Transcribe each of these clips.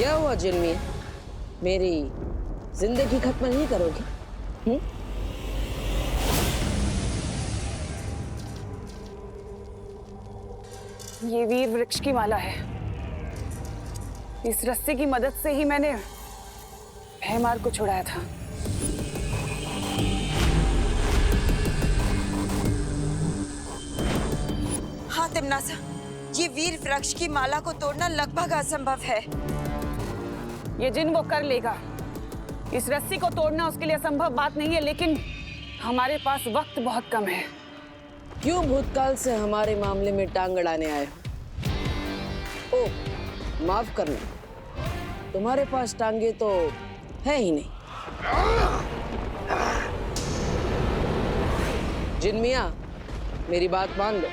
क्या हुआ जिन्मी? मेरी जिंदगी खत्म नहीं करोगे? ये वीर वृक्ष की माला है। इस रस्सी की मदद से ही मैंने भयमार को छुड़ाया था। हाँ तिम्नासा, ये वीर वृक्ष की माला को तोड़ना लगभग असंभव है। ये जिन वो कर लेगा। इस रस्सी को तोड़ना उसके लिए असंभव बात नहीं है, लेकिन हमारे पास वक्त बहुत कम है। क्यों भूतकाल से हमारे मामले में टांग अड़ाने आए हो? ओह, माफ करना, तुम्हारे पास टांगे तो है ही नहीं। जिन्मिया, मेरी बात मान लो।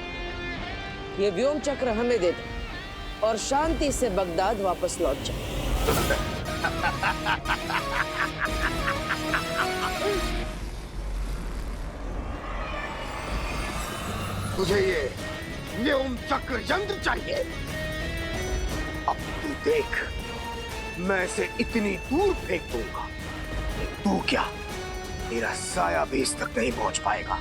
ये व्योम चक्र हमें दे दो और शांति से बगदाद वापस लौट जाओ। तुझे ये व्योम चक्र यंत्र चाहिए? अब तू देख, मैं इसे इतनी दूर फेंक दूंगा, तू क्या, तेरा साया भी इस तक नहीं पहुंच पाएगा।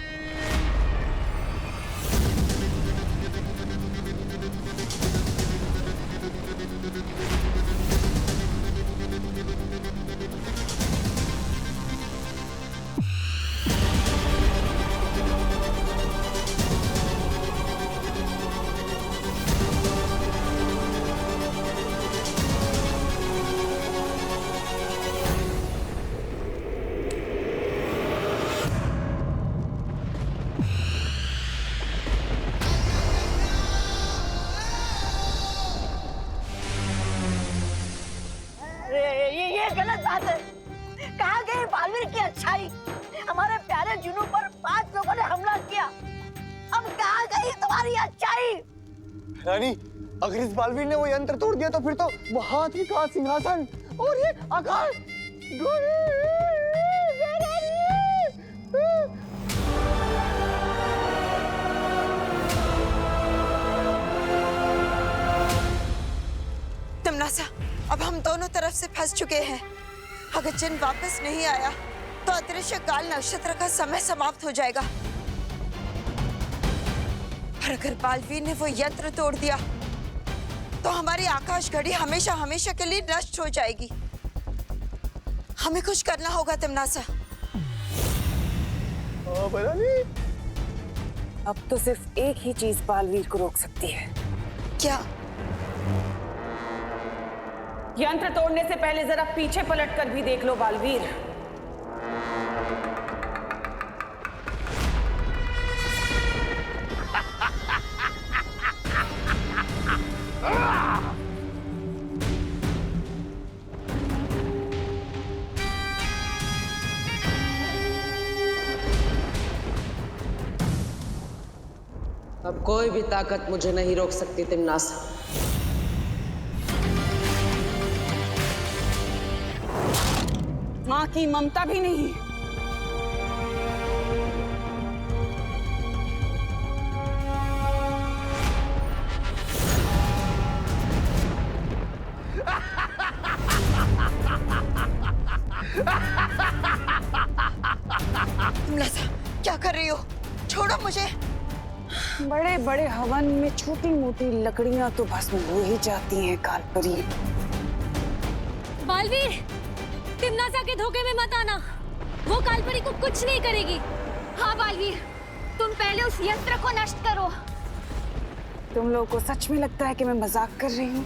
ये गलत बात है। कहाँ गई बालवीर की अच्छाई? हमारे प्यारे जुनू पर 5 लोगों ने हमला किया। अब कहाँ गई तुम्हारी अच्छाई? रानी, अगर इस बालवीर ने वो यंत्र तोड़ दिया तो फिर तो वो हाथी का सिंहासन और ये आकाश। तिम्नासा, अब हम दोनों तरफ से फंस चुके हैं। अगर जिन वापस नहीं आया तो अदृश्य काल नक्षत्र का समय समाप्त हो जाएगा। और अगर बालवीर ने वो यंत्र तोड़ दिया तो हमारी आकाश घड़ी हमेशा हमेशा के लिए नष्ट हो जाएगी। हमें कुछ करना होगा तिम्नासा। अब तो सिर्फ एक ही चीज बालवीर को रोक सकती है। क्या? यंत्र तोड़ने से पहले जरा पीछे पलट कर भी देख लो बालवीर। अब कोई भी ताकत मुझे नहीं रोक सकती तिम्नासा। माँ की ममता भी नहीं। तिम्नासा, क्या कर रही हो? छोड़ो मुझे। बड़े बड़े हवन में छोटी मोटी लकड़ियां तो भस्म हो ही जाती हैं कालपरी। बालवीर, तिम्नासा के धोखे में मत आना। वो कालपरी को कुछ नहीं करेगी। हाँ बालवीर, तुम पहले उस यंत्र को नष्ट करो। तुम लोगों को सच में लगता है कि मैं मजाक कर रही हूँ?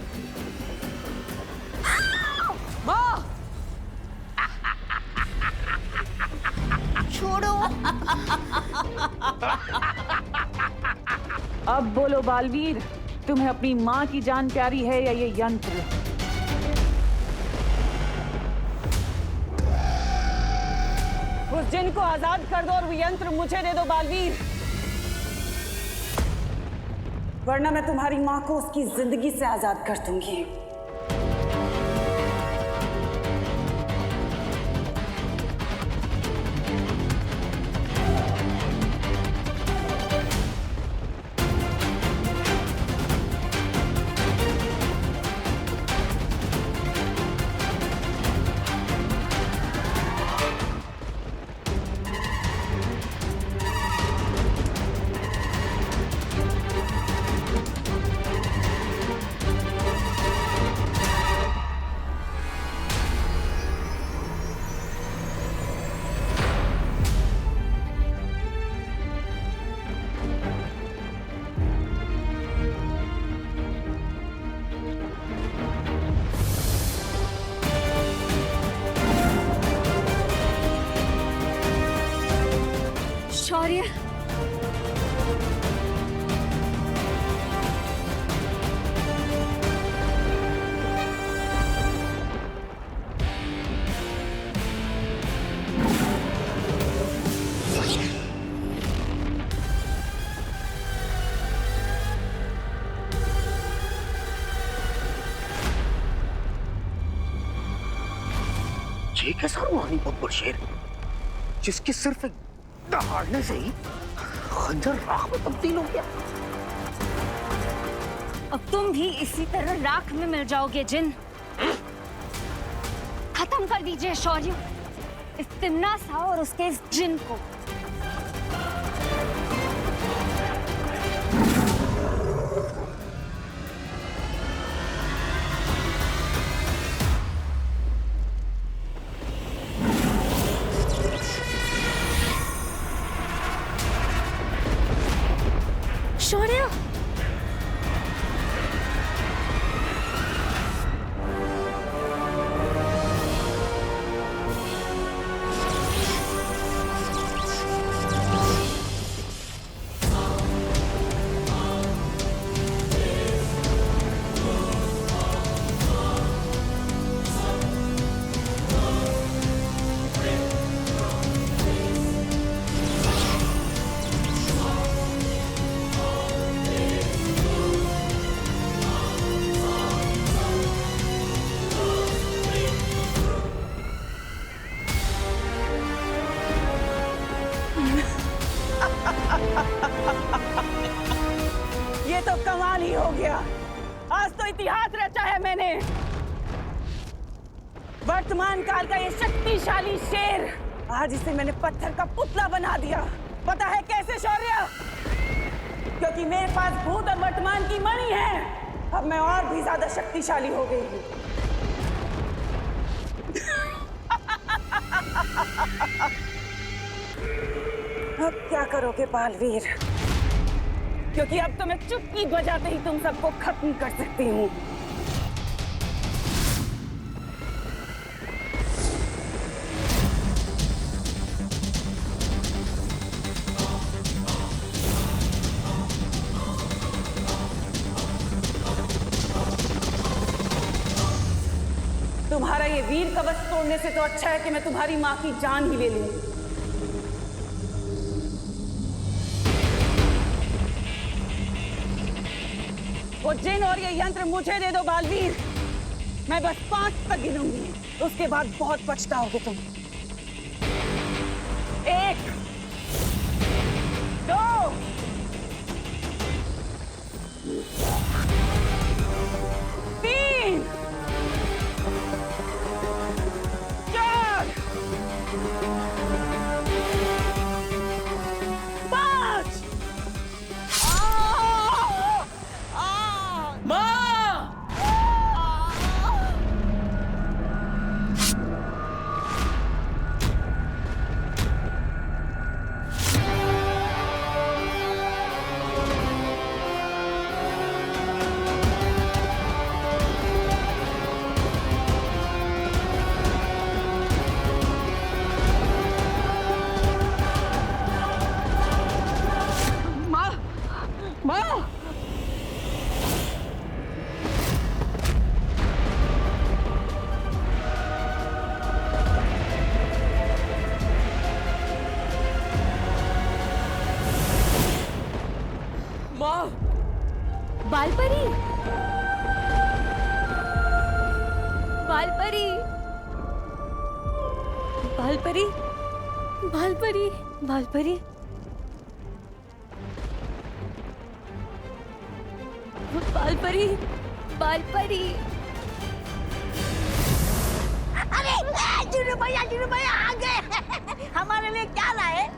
माँ! छोड़ो। अब बोलो बालवीर, तुम्हें अपनी माँ की जान प्यारी है या ये यंत्र? उस जिन को आजाद कर दो और वो यंत्र मुझे दे दो बालवीर, वरना मैं तुम्हारी माँ को उसकी जिंदगी से आजाद कर दूंगी। शौर्य, ये कैसा रूहानी बब्बर शेर जिसकी सिर्फ एक दहाड़ने से ही खंजर राख में तब्दील हो गया। अब तुम भी इसी तरह राख में मिल जाओगे जिन। खत्म कर दीजिए शौर्य इस तिम्नासा और उसके इस जिन को। शौर्य, ये तो कमाल ही हो गया। आज तो इतिहास रचा है मैंने। वर्तमान काल का ये शक्तिशाली शेर, आज इसे मैंने पत्थर का पुतला बना दिया। पता है कैसे शौर्य? क्योंकि मेरे पास भूत और वर्तमान की मणि है। अब मैं और भी ज्यादा शक्तिशाली हो गई हूँ। अब क्या करोगे बालवीर? क्योंकि अब तो मैं चुटकी बजाते ही तुम सबको खत्म कर सकती हूँ। तुम्हारा ये वीर कवच तोड़ने से तो अच्छा है कि मैं तुम्हारी माँ की जान ही ले लूं। वो जिन और ये यंत्र मुझे दे दो बालवीर। मैं बस 5 तक गिनूंगी, उसके बाद बहुत पछताओगे तुम। 1, 2, 3, 4, 5। बालपरी, बालपरी, बालपरी, बालपरी, बालपरी, बालपरी, बालपरी। अरे जुनू भैया आ गए। हमारे लिए क्या लाए?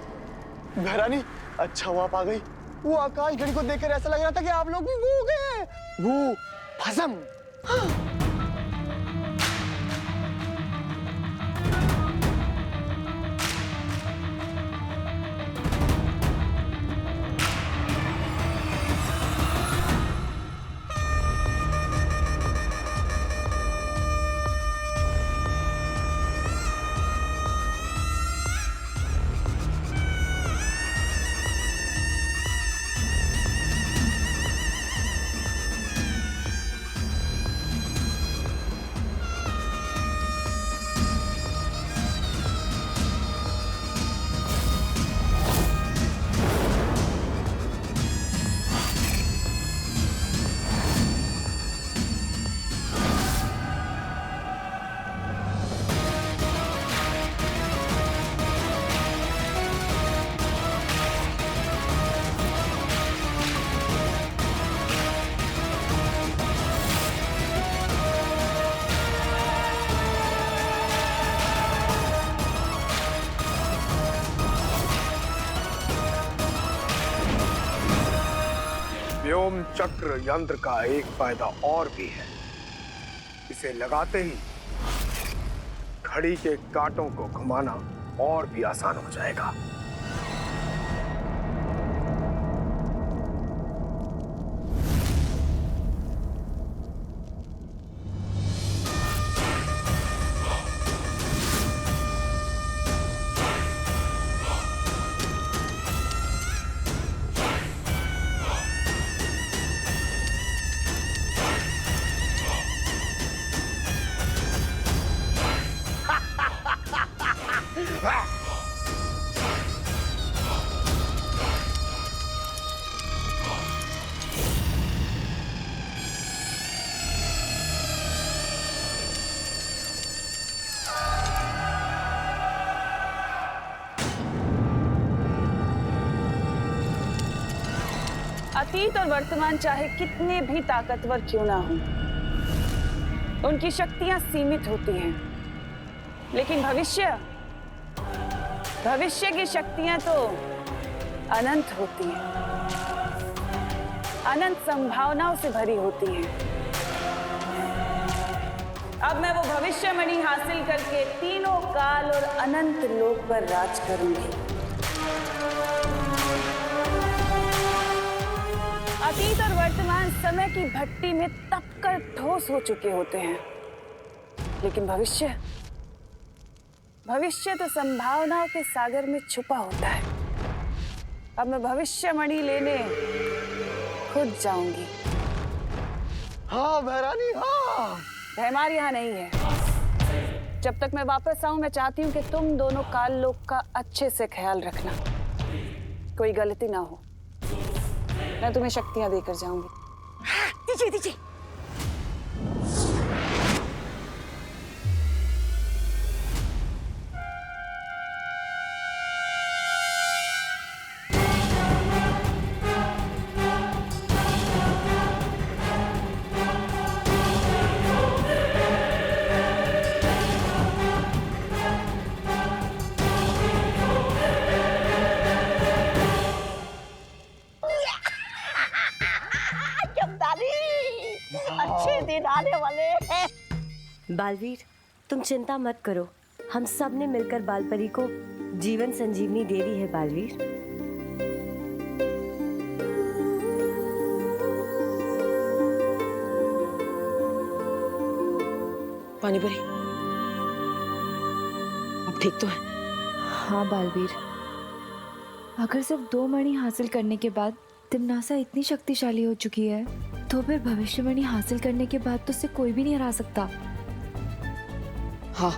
घरानी, अच्छा हुआ आप आ गई। वो आकाश घड़ी को देखकर ऐसा लग रहा था कि आप लोग भी वो गए। वो भस्म। व्योम चक्र यंत्र का एक फायदा और भी है। इसे लगाते ही घड़ी के कांटों को घुमाना और भी आसान हो जाएगा। अतीत और वर्तमान चाहे कितने भी ताकतवर क्यों ना हों, उनकी शक्तियां सीमित होती हैं, लेकिन भविष्य की शक्तियां तो अनंत होती हैं, अनंत संभावनाओं से भरी होती हैं। अब मैं वो भविष्यमणि हासिल करके तीनों काल और अनंत लोक पर राज करूंगी। अतीत और वर्तमान समय की भट्टी में तपकर ठोस हो चुके होते हैं, लेकिन भविष्य तो संभावनाओं के सागर में छुपा होता है। अब मैं भविष्यमणि लेने खुद जाऊंगी। हाँ भैरानी, हाँ। भैमार यहाँ नहीं है। जब तक मैं वापस आऊं, मैं चाहती हूँ कि तुम दोनों काल लोक का अच्छे से ख्याल रखना, कोई गलती ना हो। मैं तुम्हें शक्तियां देकर जाऊंगी। दीजिए दीजिए। अच्छे दिन आने वाले हैं। बालवीर, तुम चिंता मत करो, हम सब ने मिलकर बालपरी को जीवन संजीवनी दे दी है। बालवीर, पानीपरी अब ठीक तो है? हाँ बालवीर, अगर सिर्फ 2 मणि हासिल करने के बाद तिम्नासा इतनी शक्तिशाली हो चुकी है, तो फिर भविष्यवाणी हासिल करने के बाद तो उसे कोई भी नहीं हरा सकता। हाँ,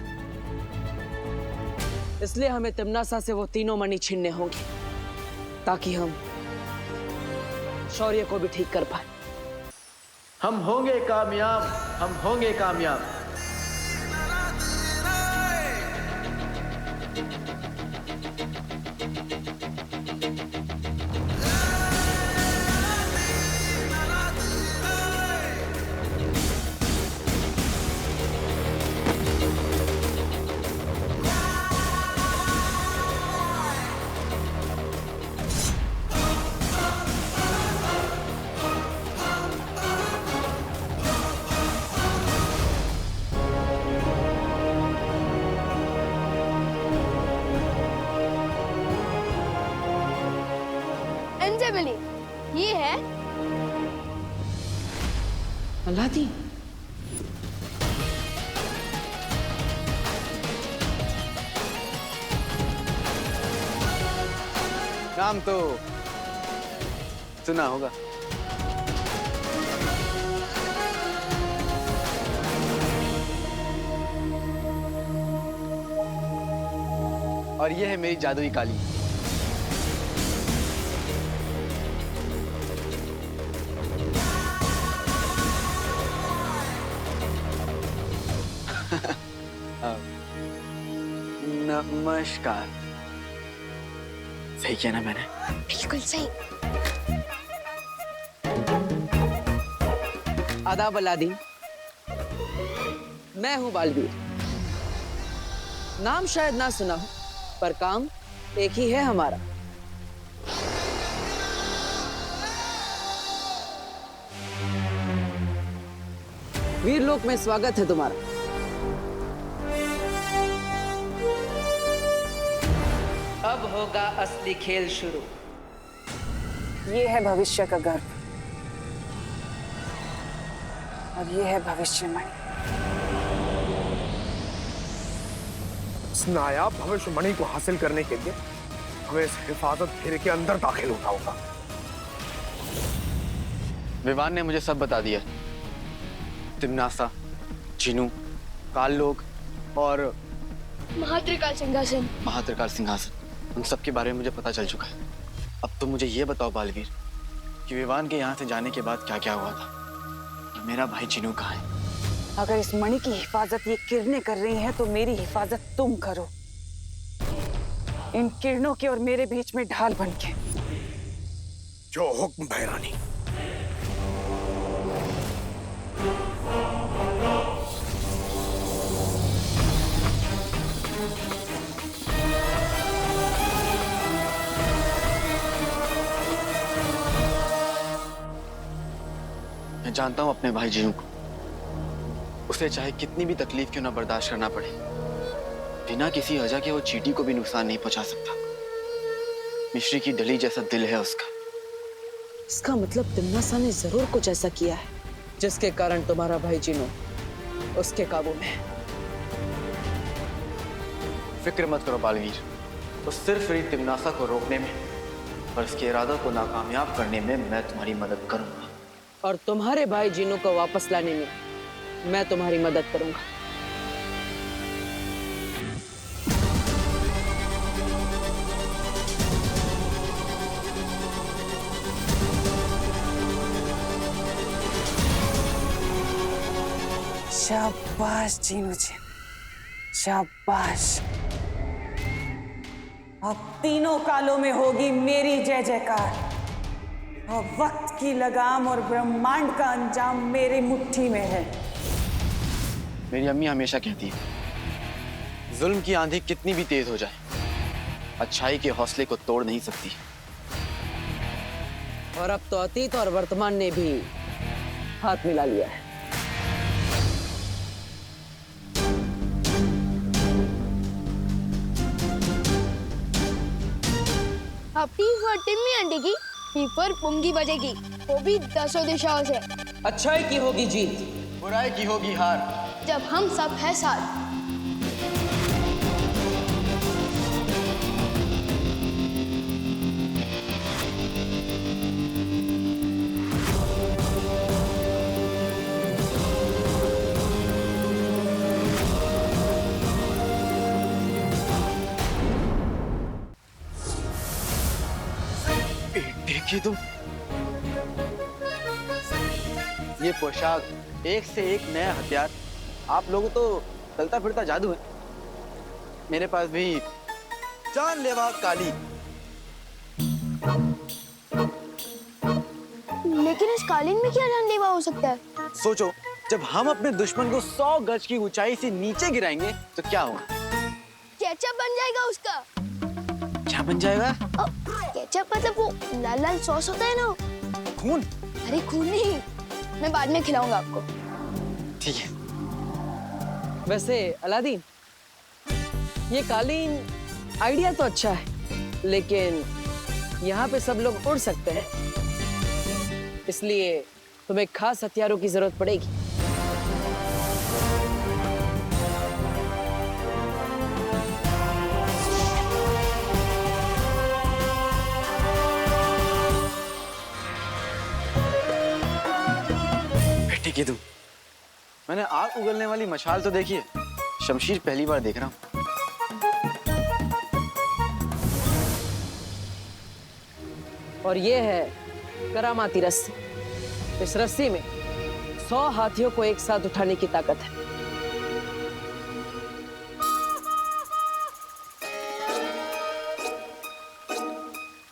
इसलिए हमें तिम्नासा से वो तीनों मणि छीनने होंगे, ताकि हम शौर्य को भी ठीक कर पाए। हम होंगे कामयाब, हम होंगे कामयाब। ये है अलादीन। नाम तो सुना होगा। और ये है मेरी जादुई काली। नमस्कार। सही किया ना मैंने? बिल्कुल सही। आदाब अलादीन, मैं हूं बालवीर। नाम शायद ना सुना हो, पर काम एक ही है हमारा। वीरलोक में स्वागत है तुम्हारा। अब होगा असली खेल शुरू। ये है भविष्य का गर्भ और ये है भविष्यवाणी। इस नायाब भविष्यवाणी को हासिल करने के लिए हमें इस हिफाजत घेरे के अंदर दाखिल होना होगा। विवान ने मुझे सब बता दिया। तिम्नासा, जिनू, काल लोग और महात्रिकाल सिंहासन। महात्रिकाल सिंहासन, उन सब के बारे में मुझे पता चल चुका है। अब तुम मुझे ये बताओ बालवीर कि विवान के यहाँ से जाने के बाद क्या क्या हुआ था। मेरा भाई जिनू कहाँ है? अगर इस मणि की हिफाजत ये किरणें कर रही हैं तो मेरी हिफाजत तुम करो, इन किरणों के और मेरे बीच में ढाल बनके। जो हुक्म भैरानी। मैं जानता हूं अपने भाई जिनू को, उसे चाहे कितनी भी तकलीफ क्यों ना बर्दाश्त करना पड़े, बिना किसी वजह के वो चींटी को भी नुकसान नहीं पहुंचा सकता। मिश्री की डली जैसा दिल है उसका। इसका मतलब तिम्नासा ने जरूर कुछ ऐसा किया है जिसके कारण तुम्हारा भाई जिनू उसके काबू में है। फिक्र मत करो बालवीर, तो सिर्फ मेरी तिम्नासा को रोकने में और इसके इरादा को नाकामयाब करने में मैं तुम्हारी मदद करूंगा। और तुम्हारे भाई जिनू को वापस लाने में मैं तुम्हारी मदद करूंगा। शाबाश जीनू जी, शाबाश। अब तीनों कालों में होगी मेरी जय जयकार। और वक्त की लगाम और ब्रह्मांड का अंजाम मेरी मुट्ठी में है। मेरी अम्मी हमेशा कहती है, जुल्म की आंधी कितनी भी तेज हो जाए, अच्छाई के हौसले को तोड़ नहीं सकती। और अब तो अतीत और वर्तमान ने भी हाथ मिला लिया है। अपनी टिम्मी आंटी की पर पुंगी बजेगी, वो भी 10 दिशाओं से। अच्छाई की होगी जीत, बुराई की होगी हार, जब हम सब है साथ। देखिए तुम, ये पोशाक, एक से एक नया हथियार। आप लोगों तो चलता फिरता जादू है। मेरे पास भी जानलेवा काली। लेकिन इस कालीन में क्या जानलेवा हो सकता है? सोचो, जब हम अपने दुश्मन को 100 गज की ऊंचाई से नीचे गिराएंगे तो क्या होगा? केचप बन जाएगा उसका। क्या बन जाएगा? केचप मतलब वो लाल लाल सॉस होता है ना। खून? अरे खून नहीं, मैं बाद में खिलाऊंगा आपको। ठीक है। वैसे अलादीन, ये कालीन आइडिया तो अच्छा है, लेकिन यहाँ पे सब लोग उड़ सकते हैं, इसलिए तुम्हें खास हथियारों की जरूरत पड़ेगी। ठीक है तुम, मैंने आग उगलने वाली मशाल तो देखी है, शमशीर पहली बार देख रहा हूं। और ये है करामाती रस्सी। इस रस्सी में 100 हाथियों को एक साथ उठाने की ताकत है।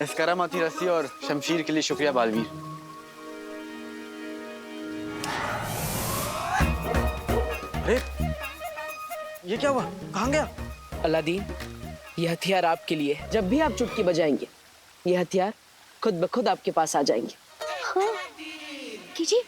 इस करामाती रस्सी और शमशीर के लिए शुक्रिया बालवीर। अरे ये क्या हुआ? कहाँ गया? अलादीन, ये हथियार आपके लिए है। जब भी आप चुटकी बजाएंगे, ये हथियार खुद ब खुद आपके पास आ जाएंगे। हाँ, कीजिए।